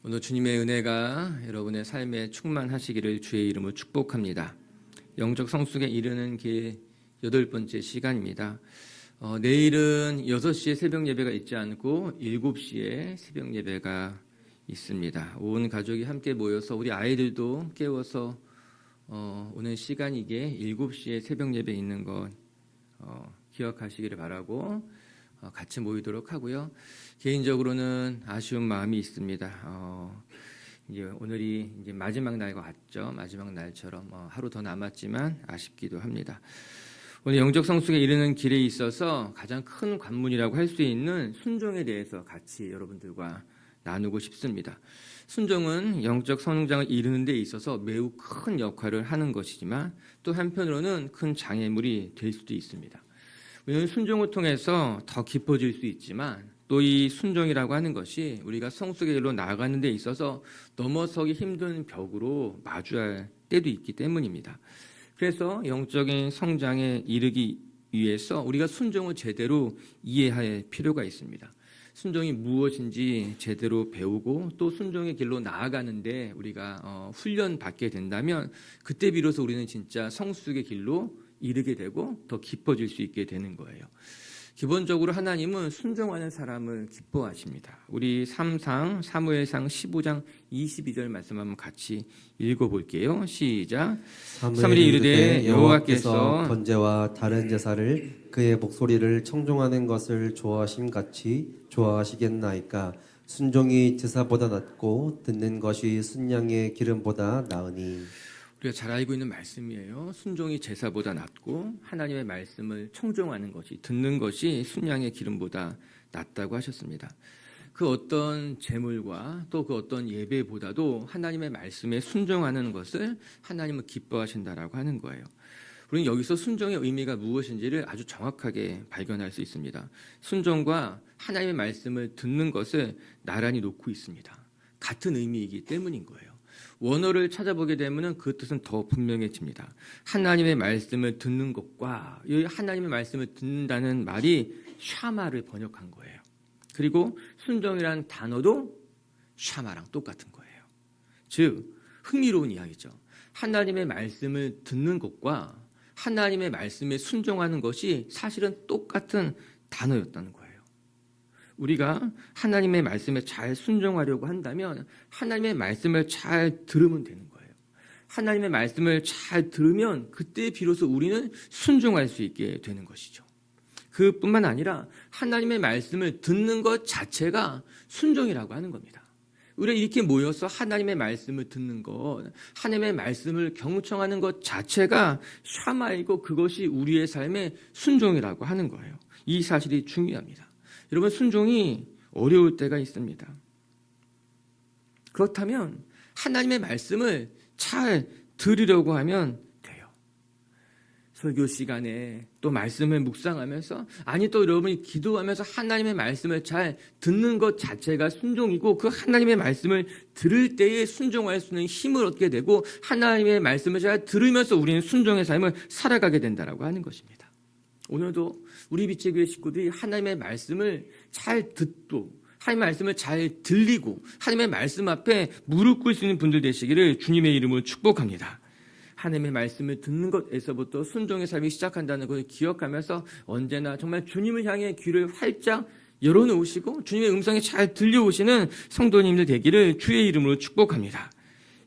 오늘 주님의 은혜가 여러분의 삶에 충만하시기를 주의 이름으로 축복합니다. 영적 성숙에 이르는 길 8번째 시간입니다. 내일은 6시에 새벽 예배가 있지 않고 7시에 새벽 예배가 있습니다. 온 가족이 함께 모여서 우리 아이들도 깨워서 오늘 시간이게 7시에 새벽 예배 있는 것 기억하시기를 바라고 같이 모이도록 하고요. 개인적으로는 아쉬운 마음이 있습니다. 이제 오늘이 이제 마지막 날과 같죠. 마지막 날처럼 하루 더 남았지만 아쉽기도 합니다. 오늘 영적 성숙에 이르는 길에 있어서 가장 큰 관문이라고 할 수 있는 순종에 대해서 같이 여러분들과 나누고 싶습니다. 순종은 영적 성장을 이루는 데 있어서 매우 큰 역할을 하는 것이지만 또 한편으로는 큰 장애물이 될 수도 있습니다. 우리는 순종을 통해서 더 깊어질 수 있지만 또 이 순종이라고 하는 것이 우리가 성숙의 길로 나아가는 데 있어서 넘어서기 힘든 벽으로 마주할 때도 있기 때문입니다. 그래서 영적인 성장에 이르기 위해서 우리가 순종을 제대로 이해할 필요가 있습니다. 순종이 무엇인지 제대로 배우고 또 순종의 길로 나아가는데 우리가 훈련받게 된다면 그때 비로소 우리는 진짜 성숙의 길로 이르게 되고 더 깊어질 수 있게 되는 거예요. 기본적으로 하나님은 순종하는 사람을 기뻐하십니다. 우리 사무엘상 15장 22절 말씀 한번 같이 읽어볼게요. 시작. 사무엘이 이르되 여호와께서 번제와 다른 제사를 그의 목소리를 청종하는 것을 좋아하심같이 좋아하시겠나이까. 순종이 제사보다 낫고 듣는 것이 순양의 기름보다 나으니. 우리가 잘 알고 있는 말씀이에요. 순종이 제사보다 낫고 하나님의 말씀을 청종하는 것이, 듣는 것이 순양의 기름보다 낫다고 하셨습니다. 그 어떤 제물과 또 그 어떤 예배보다도 하나님의 말씀에 순종하는 것을 하나님은 기뻐하신다라고 하는 거예요. 우리는 여기서 순종의 의미가 무엇인지를 아주 정확하게 발견할 수 있습니다. 순종과 하나님의 말씀을 듣는 것을 나란히 놓고 있습니다. 같은 의미이기 때문인 거예요. 원어를 찾아보게 되면 그 뜻은 더 분명해집니다. 하나님의 말씀을 듣는 것과 이 하나님의 말씀을 듣는다는 말이 샤마를 번역한 거예요. 그리고 순종이라는 단어도 샤마랑 똑같은 거예요. 즉 흥미로운 이야기죠. 하나님의 말씀을 듣는 것과 하나님의 말씀에 순종하는 것이 사실은 똑같은 단어였다는 거예요. 우리가 하나님의 말씀에 잘 순종하려고 한다면 하나님의 말씀을 잘 들으면 되는 거예요. 하나님의 말씀을 잘 들으면 그때 비로소 우리는 순종할 수 있게 되는 것이죠. 그뿐만 아니라 하나님의 말씀을 듣는 것 자체가 순종이라고 하는 겁니다. 우리가 이렇게 모여서 하나님의 말씀을 듣는 것, 하나님의 말씀을 경청하는 것 자체가 샤마이고 그것이 우리의 삶의 순종이라고 하는 거예요. 이 사실이 중요합니다. 여러분, 순종이 어려울 때가 있습니다. 그렇다면 하나님의 말씀을 잘 들으려고 하면 돼요. 설교 시간에 또 말씀을 묵상하면서 또 여러분이 기도하면서 하나님의 말씀을 잘 듣는 것 자체가 순종이고 그 하나님의 말씀을 들을 때에 순종할 수 있는 힘을 얻게 되고 하나님의 말씀을 잘 들으면서 우리는 순종의 삶을 살아가게 된다라고 하는 것입니다. 오늘도 우리 빛의 교회 식구들이 하나님의 말씀을 잘 듣고 하나님의 말씀을 잘 들리고 하나님의 말씀 앞에 무릎 꿇을 수 있는 분들 되시기를 주님의 이름으로 축복합니다. 하나님의 말씀을 듣는 것에서부터 순종의 삶이 시작한다는 것을 기억하면서 언제나 정말 주님을 향해 귀를 활짝 열어놓으시고 주님의 음성이 잘 들려오시는 성도님들 되기를 주의 이름으로 축복합니다.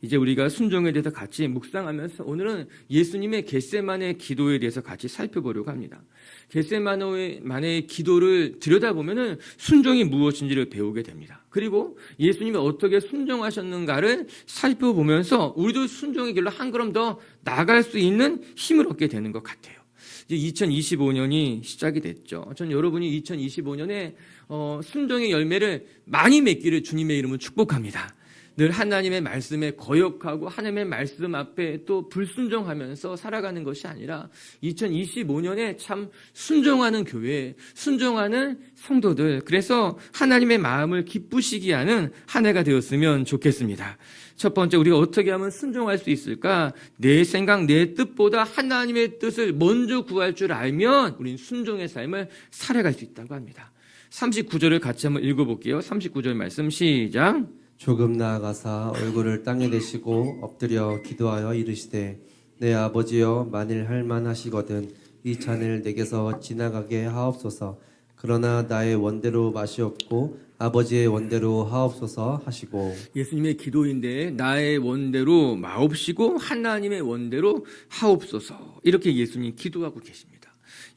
이제 우리가 순종에 대해서 같이 묵상하면서 오늘은 예수님의 겟세마네 기도에 대해서 같이 살펴보려고 합니다. 겟세마네의 기도를 들여다보면 순종이 무엇인지를 배우게 됩니다. 그리고 예수님이 어떻게 순종하셨는가를 살펴보면서 우리도 순종의 길로 한 걸음 더 나아갈 수 있는 힘을 얻게 되는 것 같아요. 이제 2025년이 시작이 됐죠. 전 여러분이 2025년에 순종의 열매를 많이 맺기를 주님의 이름으로 축복합니다. 늘 하나님의 말씀에 거역하고 하나님의 말씀 앞에 또 불순종하면서 살아가는 것이 아니라 2025년에 참 순종하는 교회, 순종하는 성도들, 그래서 하나님의 마음을 기쁘시게 하는 한 해가 되었으면 좋겠습니다. 첫 번째, 우리가 어떻게 하면 순종할 수 있을까? 내 생각, 내 뜻보다 하나님의 뜻을 먼저 구할 줄 알면 우리는 순종의 삶을 살아갈 수 있다고 합니다. 39절을 같이 한번 읽어볼게요. 39절 말씀 시작. 조금 나아가사 얼굴을 땅에 대시고 엎드려 기도하여 이르시되 내 아버지여 만일 할 만하시거든 이 잔을 내게서 지나가게 하옵소서. 그러나 나의 원대로 마시옵고 아버지의 원대로 하옵소서 하시고. 예수님의 기도인데 나의 원대로 마옵시고 하나님의 원대로 하옵소서. 이렇게 예수님 기도하고 계십니다.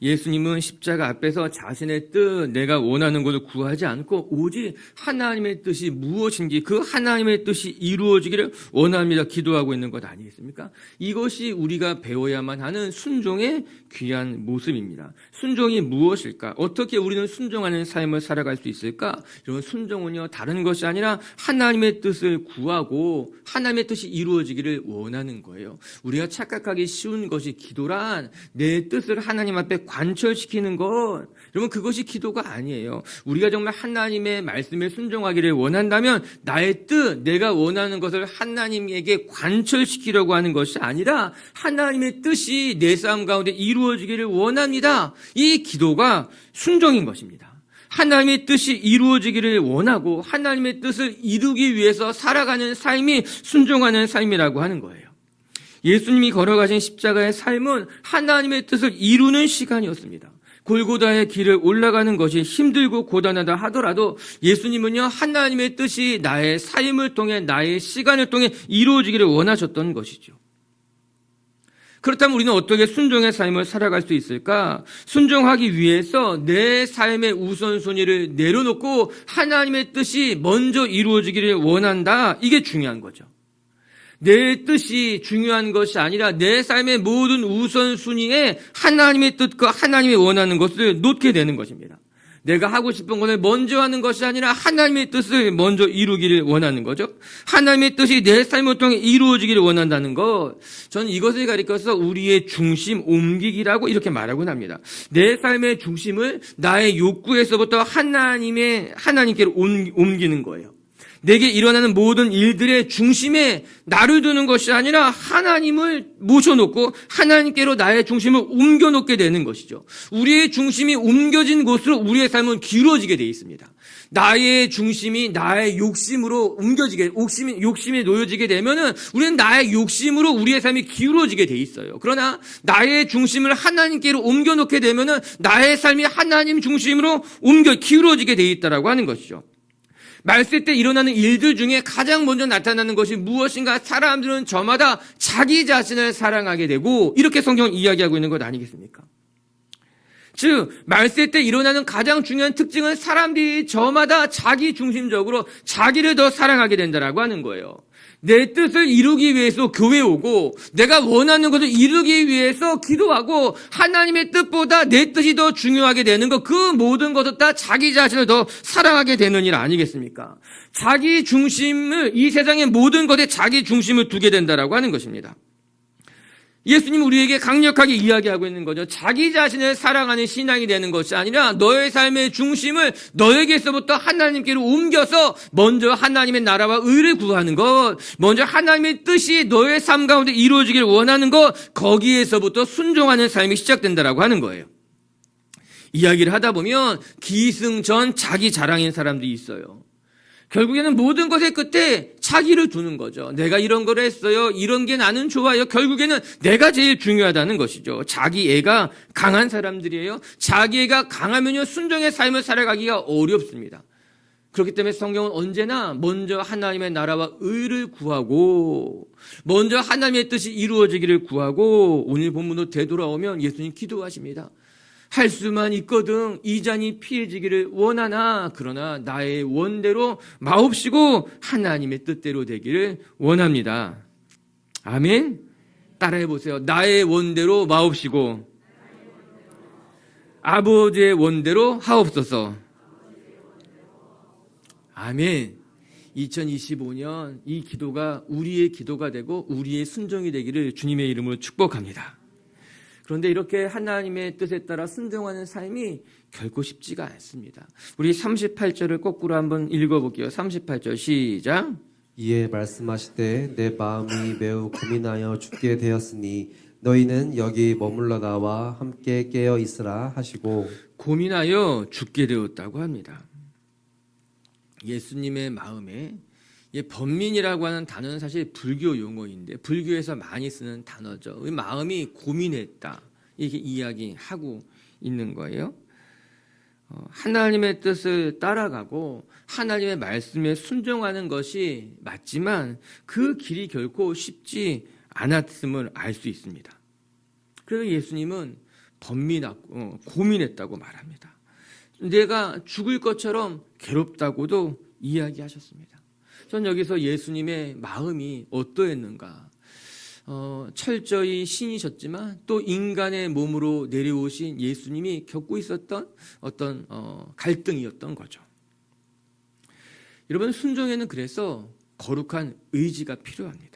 예수님은 십자가 앞에서 자신의 뜻, 내가 원하는 것을 구하지 않고 오직 하나님의 뜻이 무엇인지 그 하나님의 뜻이 이루어지기를 원합니다. 기도하고 있는 것 아니겠습니까? 이것이 우리가 배워야만 하는 순종의 귀한 모습입니다. 순종이 무엇일까? 어떻게 우리는 순종하는 삶을 살아갈 수 있을까? 이런 순종은요, 다른 것이 아니라 하나님의 뜻을 구하고 하나님의 뜻이 이루어지기를 원하는 거예요. 우리가 착각하기 쉬운 것이 기도란 내 뜻을 하나님 앞에 관철시키는 것, 여러분 그것이 기도가 아니에요. 우리가 정말 하나님의 말씀에 순종하기를 원한다면 나의 뜻, 내가 원하는 것을 하나님에게 관철시키려고 하는 것이 아니라 하나님의 뜻이 내 삶 가운데 이루어지기를 원합니다. 이 기도가 순종인 것입니다. 하나님의 뜻이 이루어지기를 원하고 하나님의 뜻을 이루기 위해서 살아가는 삶이 순종하는 삶이라고 하는 거예요. 예수님이 걸어가신 십자가의 삶은 하나님의 뜻을 이루는 시간이었습니다. 골고다의 길을 올라가는 것이 힘들고 고단하다 하더라도 예수님은요, 하나님의 뜻이 나의 삶을 통해 나의 시간을 통해 이루어지기를 원하셨던 것이죠. 그렇다면 우리는 어떻게 순종의 삶을 살아갈 수 있을까? 순종하기 위해서 내 삶의 우선순위를 내려놓고 하나님의 뜻이 먼저 이루어지기를 원한다. 이게 중요한 거죠. 내 뜻이 중요한 것이 아니라 내 삶의 모든 우선순위에 하나님의 뜻과 하나님이 원하는 것을 놓게 되는 것입니다. 내가 하고 싶은 것을 먼저 하는 것이 아니라 하나님의 뜻을 먼저 이루기를 원하는 거죠. 하나님의 뜻이 내 삶을 통해 이루어지기를 원한다는 것, 저는 이것을 가리켜서 우리의 중심 옮기기라고 이렇게 말하곤 합니다. 내 삶의 중심을 나의 욕구에서부터 하나님께로 옮기는 거예요. 내게 일어나는 모든 일들의 중심에 나를 두는 것이 아니라 하나님을 모셔놓고 하나님께로 나의 중심을 옮겨놓게 되는 것이죠. 우리의 중심이 옮겨진 곳으로 우리의 삶은 기울어지게 되어 있습니다. 나의 중심이 나의 욕심으로 욕심이 놓여지게 되면은 우리는 나의 욕심으로 우리의 삶이 기울어지게 돼 있어요. 그러나 나의 중심을 하나님께로 옮겨놓게 되면은 나의 삶이 하나님 중심으로 기울어지게 돼 있다라고 하는 것이죠. 말세 때 일어나는 일들 중에 가장 먼저 나타나는 것이 무엇인가? 사람들은 저마다 자기 자신을 사랑하게 되고, 이렇게 성경은 이야기하고 있는 것 아니겠습니까? 즉 말세 때 일어나는 가장 중요한 특징은 사람들이 저마다 자기 중심적으로 자기를 더 사랑하게 된다라고 하는 거예요. 내 뜻을 이루기 위해서 교회에 오고 내가 원하는 것을 이루기 위해서 기도하고 하나님의 뜻보다 내 뜻이 더 중요하게 되는 것, 그 모든 것을 다 자기 자신을 더 사랑하게 되는 일 아니겠습니까? 자기 중심을, 이 세상의 모든 것에 자기 중심을 두게 된다라고 하는 것입니다. 예수님은 우리에게 강력하게 이야기하고 있는 거죠. 자기 자신을 사랑하는 신앙이 되는 것이 아니라 너의 삶의 중심을 너에게서부터 하나님께로 옮겨서 먼저 하나님의 나라와 의를 구하는 것, 먼저 하나님의 뜻이 너의 삶 가운데 이루어지길 원하는 것, 거기에서부터 순종하는 삶이 시작된다라고 하는 거예요. 이야기를 하다 보면 기승전 자기 자랑인 사람들이 있어요. 결국에는 모든 것의 끝에 자기를 두는 거죠. 내가 이런 걸 했어요. 이런 게 나는 좋아요. 결국에는 내가 제일 중요하다는 것이죠. 자기애가 강한 사람들이에요. 자기애가 강하면요, 순종의 삶을 살아가기가 어렵습니다. 그렇기 때문에 성경은 언제나 먼저 하나님의 나라와 의를 구하고, 먼저 하나님의 뜻이 이루어지기를 구하고, 오늘 본문으로 되돌아오면 예수님 기도하십니다. 할 수만 있거든 이 잔이 피해지기를 원하나 그러나 나의 원대로 마옵시고 하나님의 뜻대로 되기를 원합니다. 아멘. 따라해 보세요. 나의 원대로 마옵시고 아버지의 원대로 하옵소서. 아멘. 2025년 이 기도가 우리의 기도가 되고 우리의 순종이 되기를 주님의 이름으로 축복합니다. 그런데 이렇게 하나님의 뜻에 따라 순종하는 삶이 결코 쉽지가 않습니다. 우리 38절을 거꾸로 한번 읽어볼게요. 38절 시작. 이에 말씀하시되 내 마음이 매우 고민하여 죽게 되었으니 너희는 여기 머물러 나와 함께 깨어 있으라 하시고. 고민하여 죽게 되었다고 합니다. 예수님의 마음에 번민이라고 하는 단어는 사실 불교 용어인데 불교에서 많이 쓰는 단어죠. 마음이 고민했다. 이렇게 이야기하고 있는 거예요. 하나님의 뜻을 따라가고 하나님의 말씀에 순종하는 것이 맞지만 그 길이 결코 쉽지 않았음을 알 수 있습니다. 그래서 예수님은 번민하고 고민했다고 말합니다. 내가 죽을 것처럼 괴롭다고도 이야기하셨습니다. 전 여기서 예수님의 마음이 어떠했는가? 철저히 신이셨지만 또 인간의 몸으로 내려오신 예수님이 겪고 있었던 어떤 갈등이었던 거죠. 여러분, 순종에는 그래서 거룩한 의지가 필요합니다.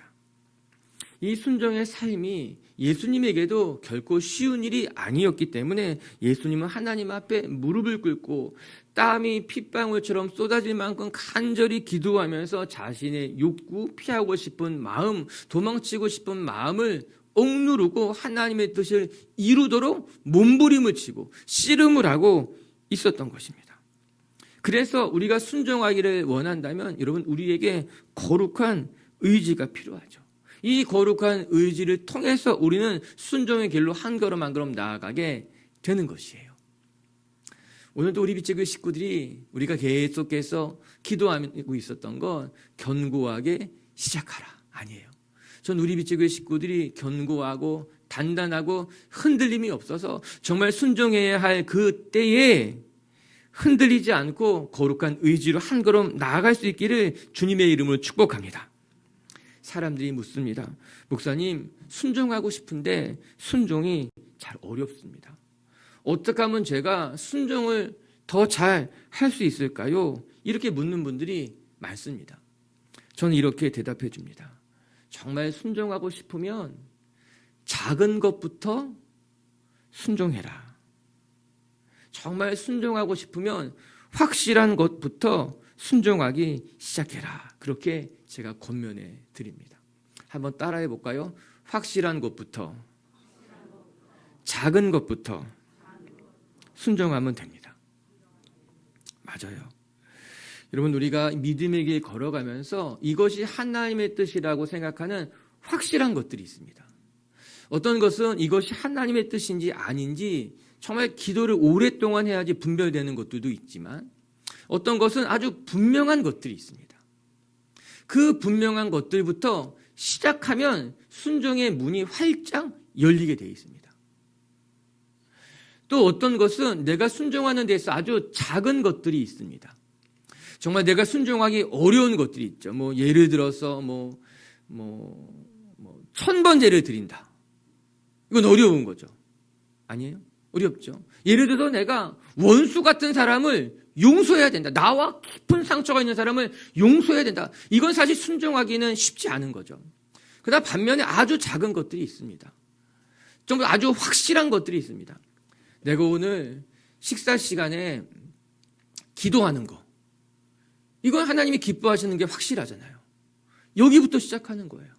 이 순종의 삶이 예수님에게도 결코 쉬운 일이 아니었기 때문에 예수님은 하나님 앞에 무릎을 꿇고 땀이 핏방울처럼 쏟아질 만큼 간절히 기도하면서 자신의 욕구, 피하고 싶은 마음, 도망치고 싶은 마음을 억누르고 하나님의 뜻을 이루도록 몸부림을 치고 씨름을 하고 있었던 것입니다. 그래서 우리가 순종하기를 원한다면 여러분, 우리에게 거룩한 의지가 필요하죠. 이 거룩한 의지를 통해서 우리는 순종의 길로 한 걸음 한 걸음 나아가게 되는 것이에요. 오늘도 우리 빛의 식구들이 우리가 계속해서 기도하고 있었던 건 견고하게 시작하라 아니에요. 전 우리 빛의 식구들이 견고하고 단단하고 흔들림이 없어서 정말 순종해야 할 그 때에 흔들리지 않고 거룩한 의지로 한 걸음 나아갈 수 있기를 주님의 이름으로 축복합니다. 사람들이 묻습니다. 목사님, 순종하고 싶은데 순종이 잘 어렵습니다. 어떻게 하면 제가 순종을 더 잘 할 수 있을까요? 이렇게 묻는 분들이 많습니다. 저는 이렇게 대답해 줍니다. 정말 순종하고 싶으면 작은 것부터 순종해라. 정말 순종하고 싶으면 확실한 것부터 순종하기 시작해라. 그렇게 제가 권면해 드립니다. 한번 따라해 볼까요? 확실한 것부터, 작은 것부터 순종하면 됩니다. 맞아요. 여러분, 우리가 믿음의 길 걸어가면서 이것이 하나님의 뜻이라고 생각하는 확실한 것들이 있습니다. 어떤 것은 이것이 하나님의 뜻인지 아닌지 정말 기도를 오랫동안 해야지 분별되는 것들도 있지만 어떤 것은 아주 분명한 것들이 있습니다. 그 분명한 것들부터 시작하면 순종의 문이 활짝 열리게 되어 있습니다. 또 어떤 것은 내가 순종하는 데서 아주 작은 것들이 있습니다. 정말 내가 순종하기 어려운 것들이 있죠. 예를 들어서 1000번 제를 드린다. 이건 어려운 거죠. 아니에요? 어렵죠. 예를 들어서 내가 원수 같은 사람을 용서해야 된다. 나와 깊은 상처가 있는 사람을 용서해야 된다. 이건 사실 순종하기는 쉽지 않은 거죠. 그러나 반면에 아주 작은 것들이 있습니다. 좀 아주 확실한 것들이 있습니다. 내가 오늘 식사 시간에 기도하는 거. 이건 하나님이 기뻐하시는 게 확실하잖아요. 여기부터 시작하는 거예요.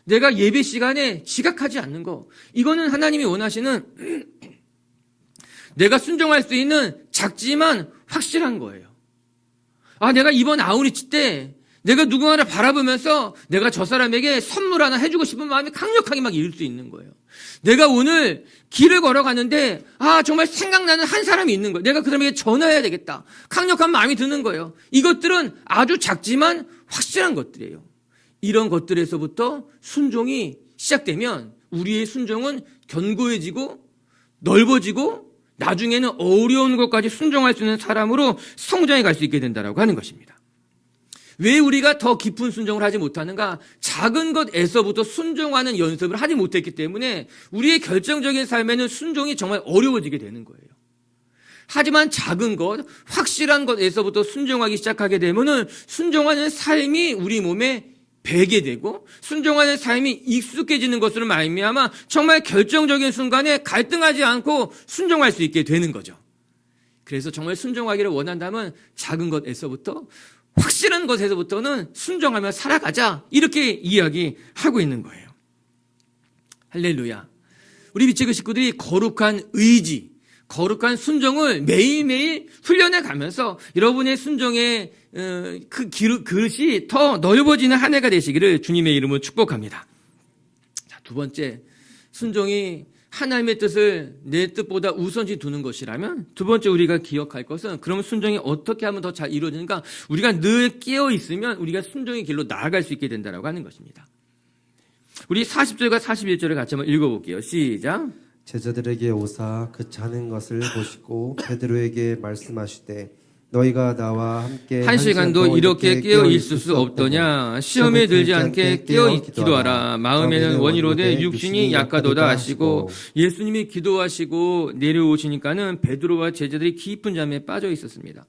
내가 예배 시간에 지각하지 않는 거. 이거는 하나님이 원하시는 내가 순종할 수 있는 작지만 확실한 거예요. 내가 이번 아우리치 때 내가 누군가를 바라보면서 내가 저 사람에게 선물 하나 해주고 싶은 마음이 강력하게 막 일 수 있는 거예요. 내가 오늘 길을 걸어가는데 정말 생각나는 한 사람이 있는 거예요. 내가 그 사람에게 전화해야 되겠다. 강력한 마음이 드는 거예요. 이것들은 아주 작지만 확실한 것들이에요. 이런 것들에서부터 순종이 시작되면 우리의 순종은 견고해지고 넓어지고 나중에는 어려운 것까지 순종할 수 있는 사람으로 성장해 갈 수 있게 된다고 하는 것입니다. 왜 우리가 더 깊은 순종을 하지 못하는가? 작은 것에서부터 순종하는 연습을 하지 못했기 때문에 우리의 결정적인 삶에는 순종이 정말 어려워지게 되는 거예요. 하지만 작은 것, 확실한 것에서부터 순종하기 시작하게 되면은 순종하는 삶이 우리 몸에 배게 되고 순종하는 삶이 익숙해지는 것으로 말미암아 정말 결정적인 순간에 갈등하지 않고 순종할 수 있게 되는 거죠. 그래서 정말 순종하기를 원한다면 작은 것에서부터 확실한 것에서부터는 순종하며 살아가자 이렇게 이야기하고 있는 거예요. 할렐루야. 우리 빛의 식구들이 거룩한 의지, 거룩한 순종을 매일매일 훈련해 가면서 여러분의 순종의 그 그릇이 더 넓어지는 한 해가 되시기를 주님의 이름으로 축복합니다. 자, 두 번째, 순종이 하나님의 뜻을 내 뜻보다 우선시 두는 것이라면 두 번째 우리가 기억할 것은 그럼 순종이 어떻게 하면 더 잘 이루어지는가? 우리가 늘 깨어 있으면 우리가 순종의 길로 나아갈 수 있게 된다고 하는 것입니다. 우리 40절과 41절을 같이 한번 읽어볼게요. 시작. 제자들에게 오사 그 자는 것을 보시고 베드로에게 말씀하시되 너희가 나와 함께 한 시간도 이렇게 깨어 있을 수 없더냐. 시험에 들지 않게 깨어 기도하라. 마음에는 원이로되 육신이 약하도다 하시고 예수님이 기도하시고 내려오시니까는 베드로와 제자들이 깊은 잠에 빠져 있었습니다.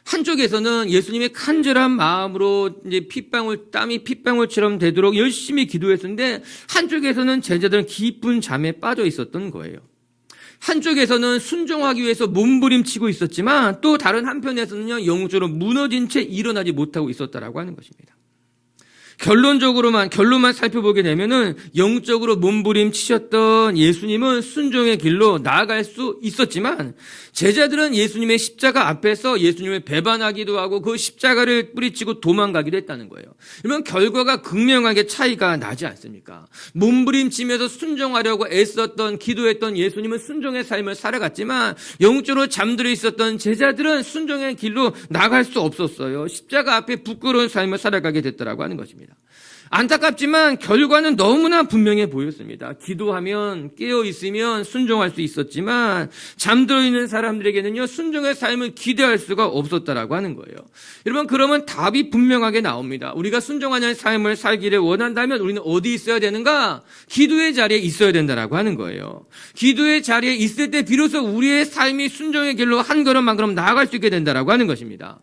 한쪽에서는 예수님의 간절한 마음으로 이제 땀이 핏방울처럼 되도록 열심히 기도했는데 한쪽에서는 제자들은 깊은 잠에 빠져 있었던 거예요. 한쪽에서는 순종하기 위해서 몸부림치고 있었지만 또 다른 한편에서는요, 영적으로 무너진 채 일어나지 못하고 있었다라고 하는 것입니다. 결론만 살펴보게 되면은 영적으로 몸부림치셨던 예수님은 순종의 길로 나아갈 수 있었지만 제자들은 예수님의 십자가 앞에서 예수님을 배반하기도 하고 그 십자가를 뿌리치고 도망가기도 했다는 거예요. 그러면 결과가 극명하게 차이가 나지 않습니까? 몸부림치면서 순종하려고 애썼던 기도했던 예수님은 순종의 삶을 살아갔지만 영적으로 잠들어 있었던 제자들은 순종의 길로 나갈 수 없었어요. 십자가 앞에 부끄러운 삶을 살아가게 됐다라고 하는 것입니다. 안타깝지만 결과는 너무나 분명해 보였습니다. 기도하면 깨어있으면 순종할 수 있었지만 잠들어 있는 사람들에게는요, 순종의 삶을 기대할 수가 없었다라고 하는 거예요. 여러분, 그러면 답이 분명하게 나옵니다. 우리가 순종하는 삶을 살기를 원한다면 우리는 어디 있어야 되는가? 기도의 자리에 있어야 된다라고 하는 거예요. 기도의 자리에 있을 때 비로소 우리의 삶이 순종의 길로 한 걸음 한 걸음 나아갈 수 있게 된다라고 하는 것입니다.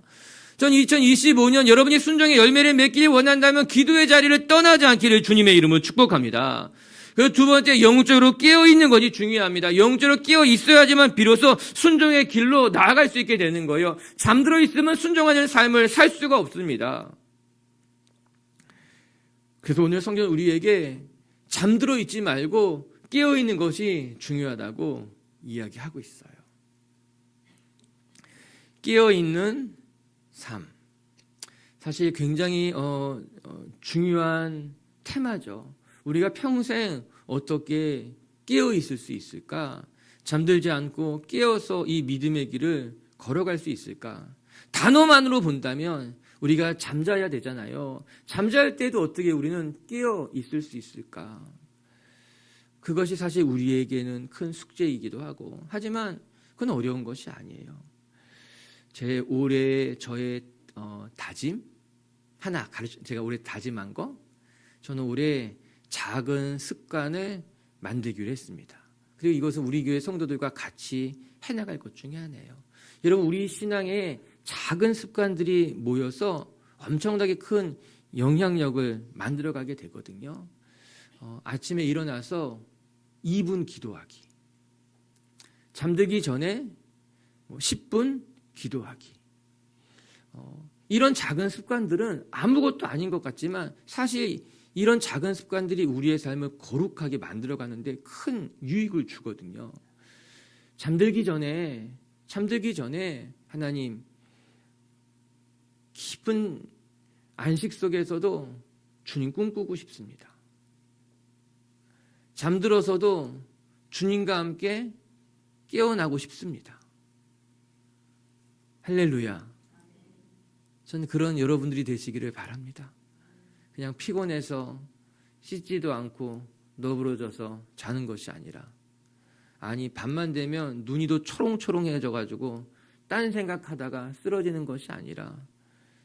전 2025년 여러분이 순종의 열매를 맺기를 원한다면 기도의 자리를 떠나지 않기를 주님의 이름으로 축복합니다. 그 두 번째, 영적으로 깨어있는 것이 중요합니다. 영적으로 깨어있어야지만 비로소 순종의 길로 나아갈 수 있게 되는 거예요. 잠들어 있으면 순종하는 삶을 살 수가 없습니다. 그래서 오늘 성경은 우리에게 잠들어 있지 말고 깨어있는 것이 중요하다고 이야기하고 있어요. 깨어있는 삶. 사실 굉장히 중요한 테마죠. 우리가 평생 어떻게 깨어 있을 수 있을까? 잠들지 않고 깨어서 이 믿음의 길을 걸어갈 수 있을까? 단어만으로 본다면 우리가 잠자야 되잖아요. 잠잘 때도 어떻게 우리는 깨어 있을 수 있을까? 그것이 사실 우리에게는 큰 숙제이기도 하고, 하지만 그건 어려운 것이 아니에요. 저의 다짐 하나 제가 올해 다짐한 거, 저는 올해 작은 습관을 만들기로 했습니다. 그리고 이것은 우리 교회 성도들과 같이 해나갈 것 중에 하나예요. 여러분, 우리 신앙에 작은 습관들이 모여서 엄청나게 큰 영향력을 만들어가게 되거든요. 아침에 일어나서 2분 기도하기, 잠들기 전에 10분 기도하기. 이런 작은 습관들은 아무것도 아닌 것 같지만 사실 이런 작은 습관들이 우리의 삶을 거룩하게 만들어가는데 큰 유익을 주거든요. 잠들기 전에 하나님, 깊은 안식 속에서도 주님 꿈꾸고 싶습니다. 잠들어서도 주님과 함께 깨어나고 싶습니다. 할렐루야. 저는 그런 여러분들이 되시기를 바랍니다. 그냥 피곤해서 씻지도 않고 너부러져서 자는 것이 아니라, 아니 밤만 되면 눈이 더 초롱초롱해져가지고 딴 생각하다가 쓰러지는 것이 아니라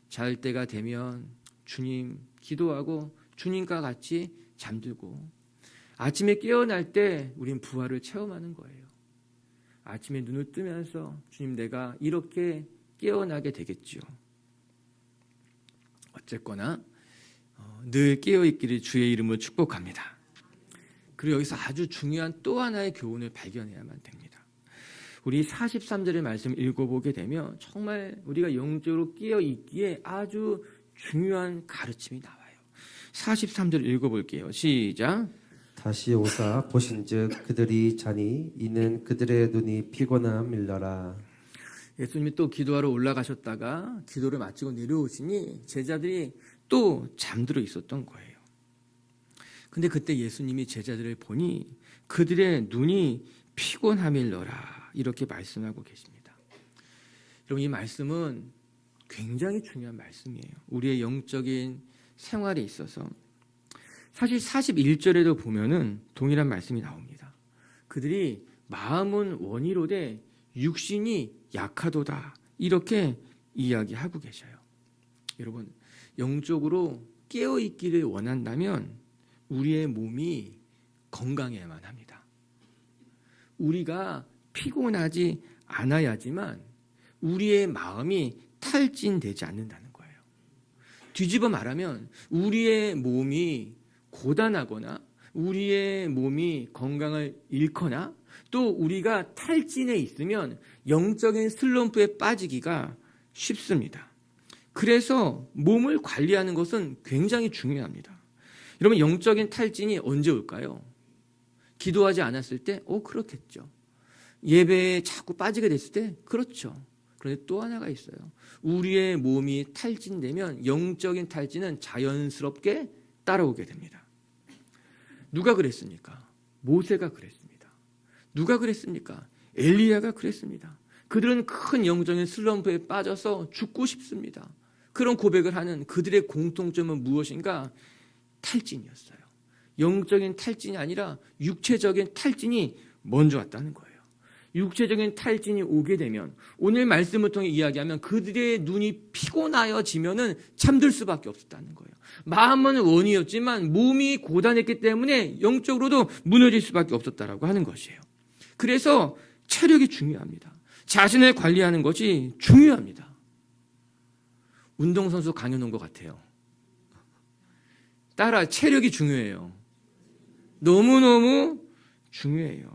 잘 때가 되면 주님 기도하고 주님과 같이 잠들고 아침에 깨어날 때 우린 부활을 체험하는 거예요. 아침에 눈을 뜨면서 주님, 내가 이렇게 깨어나게 되겠지요. 어쨌거나 늘 깨어있기를 주의 이름으로 축복합니다. 그리고 여기서 아주 중요한 또 하나의 교훈을 발견해야만 됩니다. 우리 43절의 말씀 읽어보게 되면 정말 우리가 영적으로 깨어있기에 아주 중요한 가르침이 나와요. 43절 읽어볼게요. 시작. 다시 오사 보신즉 그들이 자니 이는 그들의 눈이 피곤함일러라. 예수님이 또 기도하러 올라가셨다가 기도를 마치고 내려오시니 제자들이 또 잠들어 있었던 거예요. 근데 그때 예수님이 제자들을 보니 그들의 눈이 피곤함일러라 이렇게 말씀하고 계십니다. 여러분, 이 말씀은 굉장히 중요한 말씀이에요. 우리의 영적인 생활에 있어서. 사실 41절에도 보면은 동일한 말씀이 나옵니다. 그들이 마음은 원이로되 육신이 약하도다 이렇게 이야기하고 계셔요. 여러분, 영적으로 깨어있기를 원한다면 우리의 몸이 건강해야만 합니다. 우리가 피곤하지 않아야지만 우리의 마음이 탈진되지 않는다는 거예요. 뒤집어 말하면 우리의 몸이 고단하거나 우리의 몸이 건강을 잃거나 또 우리가 탈진해 있으면 영적인 슬럼프에 빠지기가 쉽습니다. 그래서 몸을 관리하는 것은 굉장히 중요합니다. 여러분, 영적인 탈진이 언제 올까요? 기도하지 않았을 때? 그렇겠죠. 예배에 자꾸 빠지게 됐을 때? 그렇죠. 그런데 또 하나가 있어요. 우리의 몸이 탈진되면 영적인 탈진은 자연스럽게 따라오게 됩니다. 누가 그랬습니까? 모세가 그랬습니다. 누가 그랬습니까? 엘리야가 그랬습니다. 그들은 큰 영적인 슬럼프에 빠져서 죽고 싶습니다. 그런 고백을 하는 그들의 공통점은 무엇인가? 탈진이었어요. 영적인 탈진이 아니라 육체적인 탈진이 먼저 왔다는 거예요. 육체적인 탈진이 오게 되면 오늘 말씀을 통해 이야기하면 그들의 눈이 피곤하여지면은 잠들 수밖에 없었다는 거예요. 마음은 원이었지만 몸이 고단했기 때문에 영적으로도 무너질 수밖에 없었다라고 하는 것이에요. 그래서 체력이 중요합니다. 자신을 관리하는 것이 중요합니다. 운동선수 강연한 것 같아요. 따라 체력이 중요해요. 너무너무 중요해요.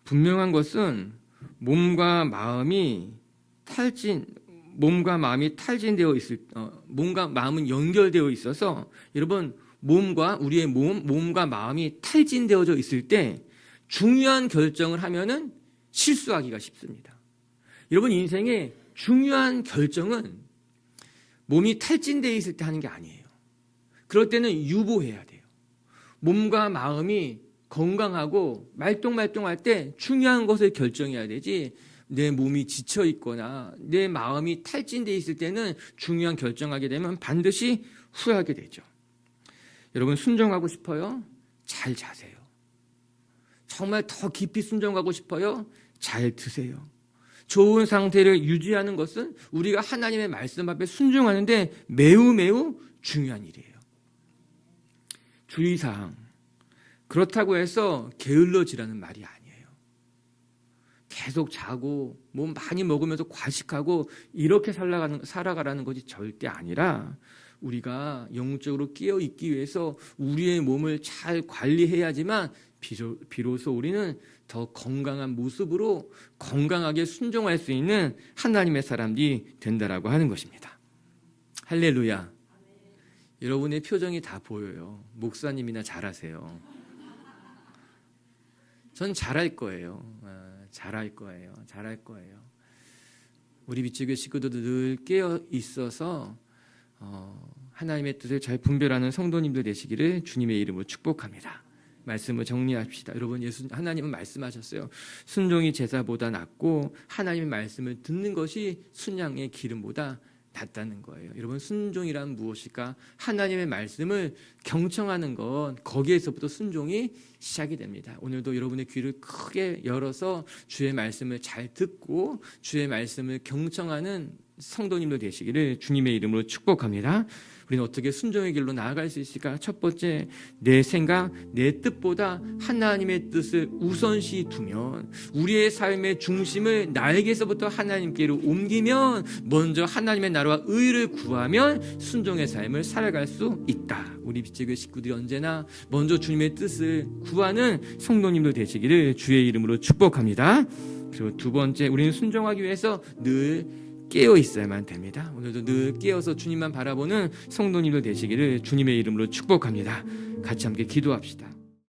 분명한 것은 몸과 마음이 탈진되어 있을, 몸과 마음은 연결되어 있어서 여러분, 우리의 몸과 마음이 탈진되어져 있을 때 중요한 결정을 하면은 실수하기가 쉽습니다. 여러분, 인생에 중요한 결정은 몸이 탈진되어 있을 때 하는 게 아니에요. 그럴 때는 유보해야 돼요. 몸과 마음이 건강하고 말똥말똥할 때 중요한 것을 결정해야 되지, 내 몸이 지쳐 있거나 내 마음이 탈진되어 있을 때는 중요한 결정하게 되면 반드시 후회하게 되죠. 여러분, 순종하고 싶어요? 잘 자세요. 정말 더 깊이 순종하고 싶어요? 잘 드세요. 좋은 상태를 유지하는 것은 우리가 하나님의 말씀 앞에 순종하는데 매우 매우 중요한 일이에요. 주의사항. 그렇다고 해서 게을러지라는 말이 아니에요. 계속 자고 몸 많이 먹으면서 과식하고 이렇게 살아가라는 것이 절대 아니라 우리가 영적으로 깨어 있기 위해서 우리의 몸을 잘 관리해야지만 비로소 우리는 더 건강한 모습으로 건강하게 순종할 수 있는 하나님의 사람들이 된다라고 하는 것입니다. 할렐루야. 여러분의 표정이 다 보여요. 목사님이나 잘하세요. 전 잘할 거예요. 잘할 거예요. 우리 미치교회 식구들도 늘 깨어 있어서 하나님의 뜻을 잘 분별하는 성도님들 되시기를 주님의 이름으로 축복합니다. 말씀을 정리합시다. 여러분, 하나님은 말씀하셨어요. 순종이 제사보다 낫고 하나님의 말씀을 듣는 것이 순양의 기름보다 낫다는 거예요. 여러분, 순종이란 무엇일까? 하나님의 말씀을 경청하는 것, 거기에서부터 순종이 시작이 됩니다. 오늘도 여러분의 귀를 크게 열어서 주의 말씀을 잘 듣고 주의 말씀을 경청하는 성도님들 되시기를 주님의 이름으로 축복합니다. 우리는 어떻게 순종의 길로 나아갈 수 있을까? 첫 번째, 내 생각, 내 뜻보다 하나님의 뜻을 우선시 두면, 우리의 삶의 중심을 나에게서부터 하나님께로 옮기면, 먼저 하나님의 나라와 의를 구하면 순종의 삶을 살아갈 수 있다. 우리 빛의 식구들이 언제나 먼저 주님의 뜻을 구하는 성도님들 되시기를 주의 이름으로 축복합니다. 그리고 두 번째, 우리는 순종하기 위해서 늘 깨어 있어야만 됩니다. 오늘도 늘 깨어서 주님만 바라보는 성도님들 되시기를 주님의 이름으로 축복합니다. 같이 함께 기도합시다.